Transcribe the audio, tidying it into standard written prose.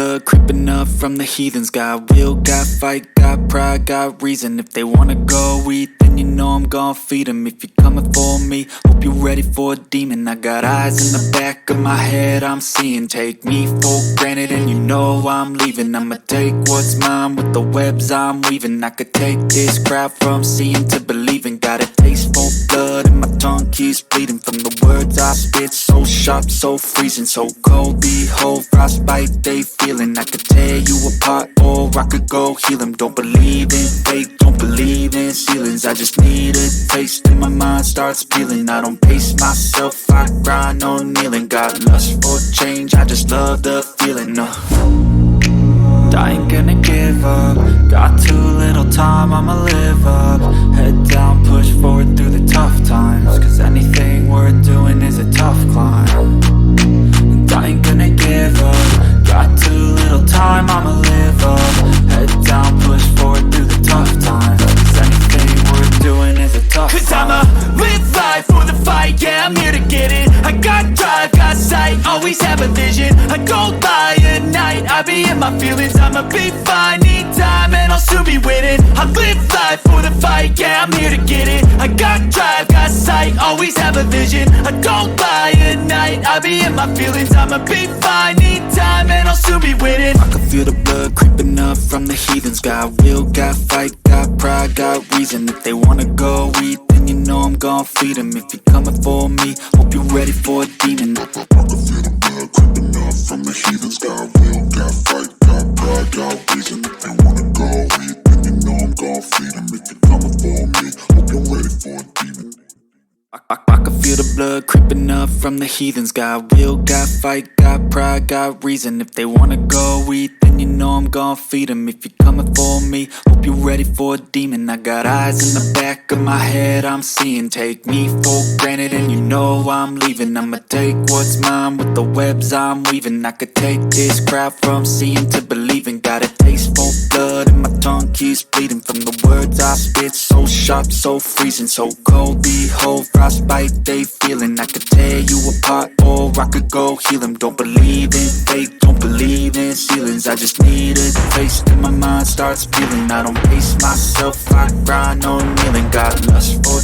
blood creeping up from the heathens. Got will, got fight, got pride, got reason. If they wanna go eat, then you know I'm gon' feed them. If you're coming for me, hope you're ready for a demon. I got eyes in the back of my head, I'm seeing. Take me for granted and you know I'm leaving. I'ma take what's mine with the webs I'm weaving. I could take this crowd from seeing to believing. Got a taste for blood and my tongue keeps bleeding from the words I spit. So sharp, so freezing, so cold. Behold, frostbite they feeling. I could tear you apart or I could go heal them. Don't believe in fate, don't believe in ceilings. I just need a taste and my mind starts peeling. I don't pace myself, I grind on kneeling. Got lust for change, I just love the feeling. I ain't gonna give up. Got too little time, I'ma live up. Head down, push forward through the tough times. Cause anything worth doing is a tough climb. And I ain't gonna give up. Got too little time, I'ma live up. Head down, push forward through the tough times. Cause anything worth doing is a tough climb. Cause I'ma live life for the fight, yeah, I'm here to get it. I got drive, got sight, always have a vision. I don't lie at night, I be in my feelings. I'ma be fine, need time, and I'll soon be winning. I live life for the fight, yeah, I'm here to get it. I got drive, got sight, always have a vision. I don't lie at night, I be in my feelings. I'ma be fine, need time, and I'll soon be winning. I can feel the blood creeping up from the heathens. Got will, got fight, got pride, got reason. If they wanna go eat, then you know I'm gon' feed them. If you're coming for me, hope you're ready for a demon. I can feel the blood creeping up from the heathens. Got will, got fight, got pride, got reason. If they wanna go eat, then you know I'm gon' feed them. If you're coming for me, hope you're ready for a demon. I can feel the blood creeping up from the heathens. Got will, got fight, got pride, got reason. If they wanna go eat, then you know I'm gon' feed them. If you're coming for me, hope you're ready for a demon. I got eyes in the back of my head, I'm seeing. Take me for granted and you know I'm leaving. I'ma take what's mine with the webs I'm weaving. I could take this crowd from seeing to believing. Got a taste for blood and my tongue keeps bleeding from the words I spit. So sharp, so freezing, so cold. Behold, frostbite they feeling. I could tear you apart or I could go heal them. Don't believe in fate, don't believe in ceilings. I just need a taste and my mind starts peeling. I don't pace myself, I grind on kneeling. Got lust for